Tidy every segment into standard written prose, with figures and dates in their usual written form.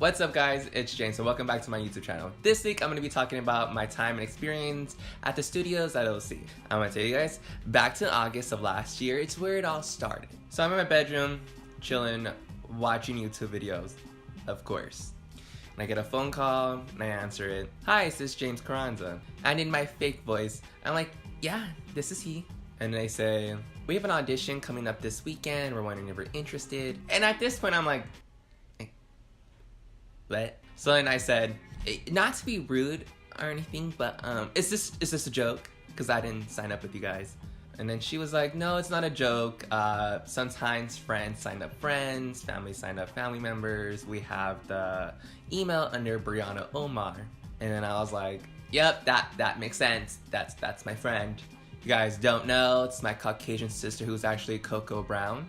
What's up guys, it's James and welcome back to my YouTube channel. This week I'm going to be talking about my time and experience at the studios at OC. I'm going to tell you guys, back to August of last year, it's where it all started. So I'm in my bedroom, chilling, watching YouTube videos, of course. And I get a phone call and I answer it. Hi, this is James Carranza. And in my fake voice, I'm like, yeah, this is he. And they say, we have an audition coming up this weekend, we're wondering if you're interested. And at this point I'm like, what? So then I said, not to be rude or anything, but is this a joke? Because I didn't sign up with you guys. And then she was like, no, it's not a joke. Sometimes friends sign up friends, family sign up family members. We have the email under Brianna Omar. And then I was like, yep, that makes sense. That's my friend. You guys don't know, it's my Caucasian sister who's actually Coco Brown.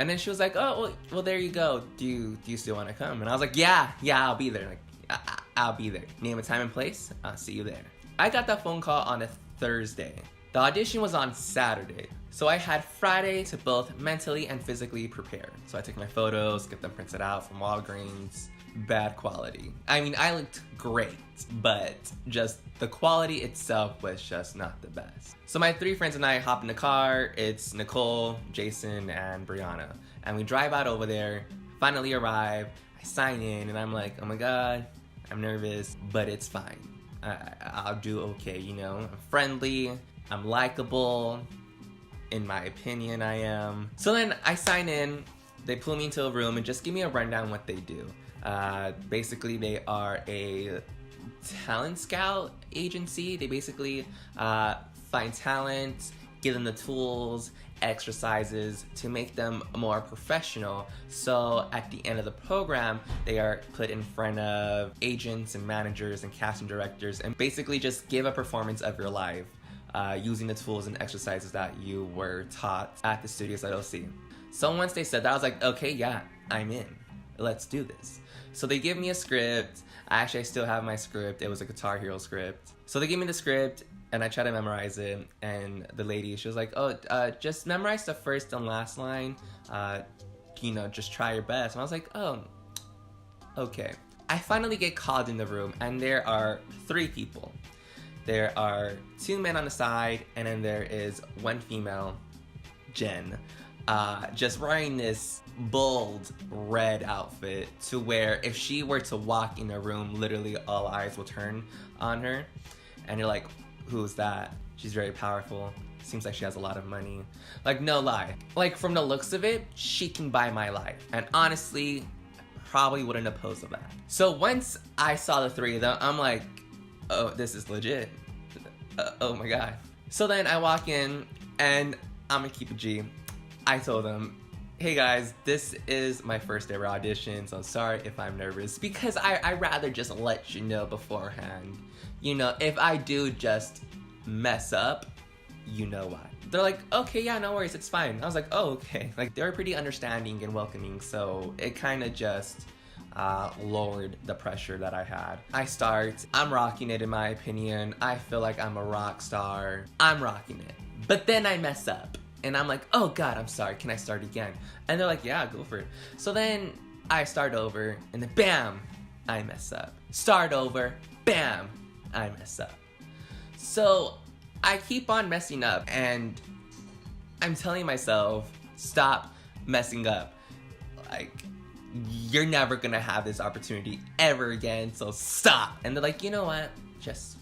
And then she was like, oh, well there you go. Do you still want to come? And I was like, yeah, I'll be there. Like, I'll be there. Name a time and place, I'll see you there. I got that phone call on a Thursday. The audition was on Saturday. So I had Friday to both mentally and physically prepare. So I took my photos, get them printed out from Walgreens. Bad quality. I mean, I looked great, but just the quality itself was just not the best. So my three friends and I hop in the car. It's Nicole, Jason, and Brianna. And we drive out over there, finally arrive, I sign in, and I'm like, oh my god, I'm nervous, but it's fine. I'll do okay, you know? I'm friendly, I'm likable, in my opinion I am. So then I sign in, they pull me into a room and just give me a rundown what they do. Basically they are a talent scout agency. They basically find talent, give them the tools, exercises to make them more professional. So at the end of the program, they are put in front of agents and managers and casting directors and basically just give a performance of your life using the tools and exercises that you were taught at the studios at OC. So once they said that, I was like, okay, yeah, I'm in. Let's do this. So they give me a script. I still have my script. It was a Guitar Hero script. So they give me the script and I try to memorize it. And the lady, she was like, oh, just memorize the first and last line. You know, just try your best. And I was like, oh, okay. I finally get called in the room and there are 3 people. There are 2 men on the side and then there is 1 female, Jen. Just wearing this bold red outfit to where if she were to walk in a room, literally all eyes will turn on her. And you're like, who's that? She's very powerful. Seems like she has a lot of money. Like, no lie. Like, from the looks of it, she can buy my life. And honestly, probably wouldn't oppose of that. So once I saw the 3 of them, I'm like, oh, this is legit. Oh my god. So then I walk in and I'm gonna keep it G. I told them, hey guys, this is my first ever audition, so sorry if I'm nervous, because I'd rather just let you know beforehand. You know, if I do just mess up, you know why. They're like, okay, yeah, no worries, it's fine. I was like, oh, okay. Like, they were pretty understanding and welcoming, so it kind of just lowered the pressure that I had. I start, I'm rocking it in my opinion. I feel like I'm a rock star. I'm rocking it. But then I mess up. And I'm like, oh god, I'm sorry, can I start again? And they're like, yeah, go for it. So then I start over, and then bam, I mess up. Start over, bam, I mess up. So I keep on messing up, and I'm telling myself, stop messing up. Like, you're never gonna have this opportunity ever again, so stop. And they're like, you know what, just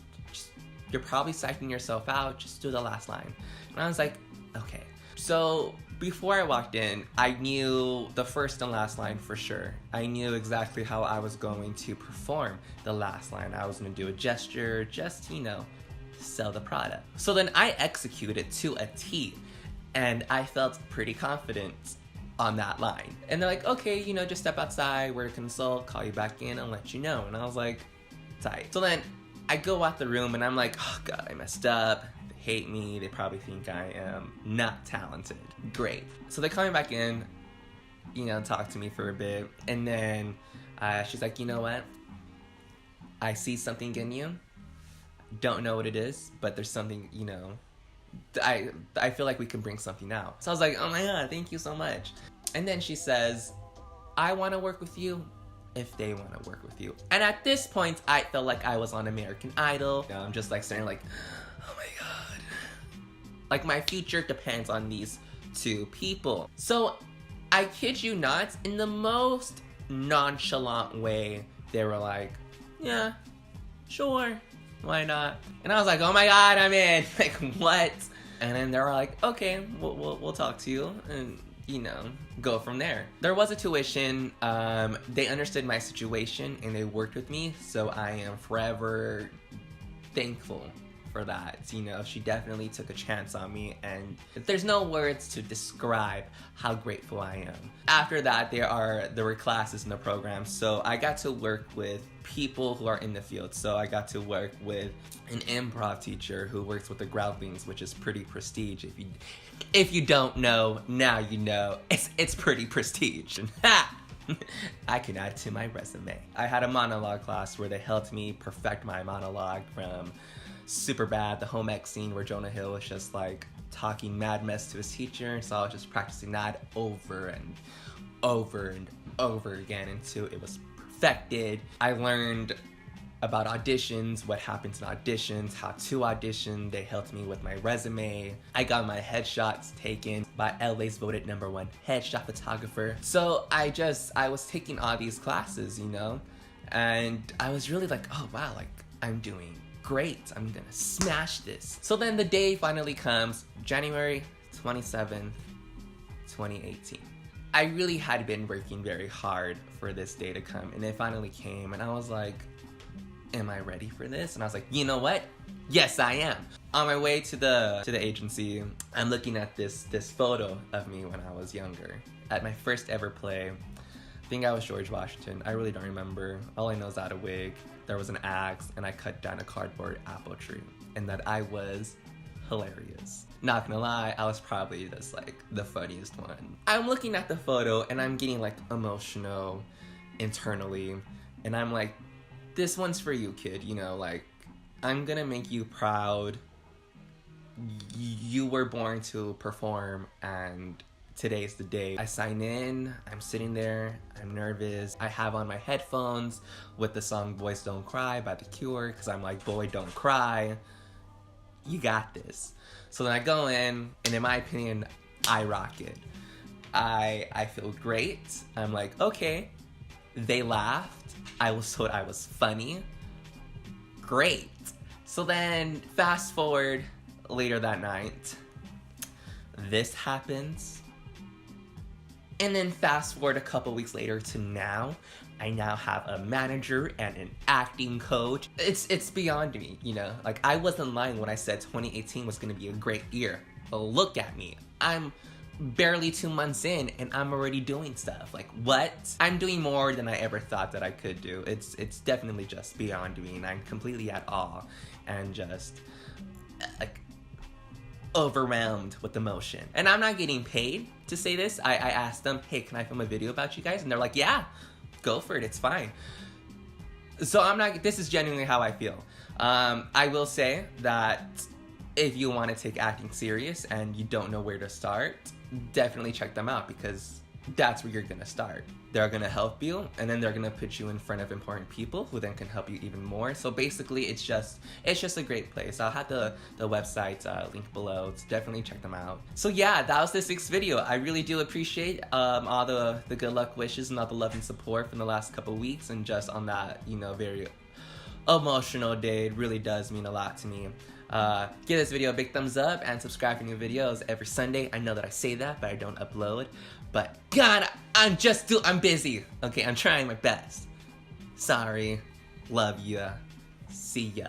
you're probably psyching yourself out, just do the last line. And I was like, okay. So before I walked in, I knew the first and last line for sure. I knew exactly how I was going to perform the last line. I was gonna do a gesture, just, you know, sell the product. So then I executed to a T, and I felt pretty confident on that line. And they're like, okay, you know, just step outside, we're gonna consult, call you back in and let you know. And I was like, tight. So then I go out the room and I'm like, oh god, I messed up. Hate me, they probably think I am not talented. Great. So they call me back in, you know, talk to me for a bit, and then she's like, you know what? I see something in you. Don't know what it is, but there's something, you know, I feel like we can bring something out. So I was like, oh my god, thank you so much. And then she says, I want to work with you if they want to work with you. And at this point, I felt like I was on American Idol. I'm just like saying like, oh my god. Like my future depends on these two people. So I kid you not, in the most nonchalant way, they were like, yeah, sure, why not? And I was like, oh my god, I'm in. Like, what? And then they were like, okay, we'll talk to you, and you know, go from there. There was a tuition. They understood my situation and they worked with me, so I am forever thankful for that. You know, she definitely took a chance on me, and there's no words to describe how grateful I am. After that, there were classes in the program, so I got to work with people who are in the field. So I got to work with an improv teacher who works with the Groundlings, which is pretty prestige. If you don't know, now you know. It's pretty prestige. I can add to my resume. I had a monologue class where they helped me perfect my monologue from Superbad, the home ec scene where Jonah Hill was just like talking mad mess to his teacher. So I was just practicing that over and over and over again until it was perfected. I learned about auditions, what happens in auditions, how to audition. They helped me with my resume. I got my headshots taken by LA's voted #1 headshot photographer. So I was taking all these classes, you know, and I was really like, oh wow, like I'm doing great. I'm gonna smash this. So then the day finally comes, January 27th, 2018. I really had been working very hard for this day to come, and it finally came, and I was like, am I ready for this? And I was like, you know what? Yes, I am. On my way to the agency, I'm looking at this photo of me when I was younger. At my first ever play, I think I was George Washington. I really don't remember. All I know is I had a wig, there was an axe, and I cut down a cardboard apple tree. And that I was hilarious. Not gonna lie, I was probably just like the funniest one. I'm looking at the photo and I'm getting like emotional internally. And I'm like, this one's for you, kid. You know, like, I'm gonna make you proud. You were born to perform, and today's the day. I sign in, I'm sitting there, I'm nervous. I have on my headphones with the song Boys Don't Cry by The Cure, because I'm like, boy, don't cry. You got this. So then I go in, and in my opinion, I rock it. I feel great. I'm like, okay. They laughed. I was told I was funny. Great. So then, fast forward later that night, this happens. And then fast forward a couple weeks later to now, I now have a manager and an acting coach. It's beyond me, you know? Like, I wasn't lying when I said 2018 was gonna be a great year. But look at me. I'm barely 2 months in and I'm already doing stuff. Like, what? I'm doing more than I ever thought that I could do. It's definitely just beyond me, and I'm completely at awe and just like overwhelmed with emotion. And I'm not getting paid to say this. I asked them, hey, can I film a video about you guys? And they're like, yeah, go for it, it's fine. So this is genuinely how I feel. I will say that if you want to take acting serious and you don't know where to start, definitely check them out, because that's where you're gonna start. They're gonna help you, and then they're gonna put you in front of important people who then can help you even more. So basically, it's just a great place. I'll have the website link below, so definitely check them out. So yeah, that was the 6th video. I really do appreciate all the good luck wishes and all the love and support from the last couple weeks, and just on that, you know, very emotional day. It really does mean a lot to me. Give this video a big thumbs up and subscribe for new videos every Sunday. I know that I say that, but I don't upload. But God, I'm busy. Okay, I'm trying my best. Sorry. Love ya. See ya.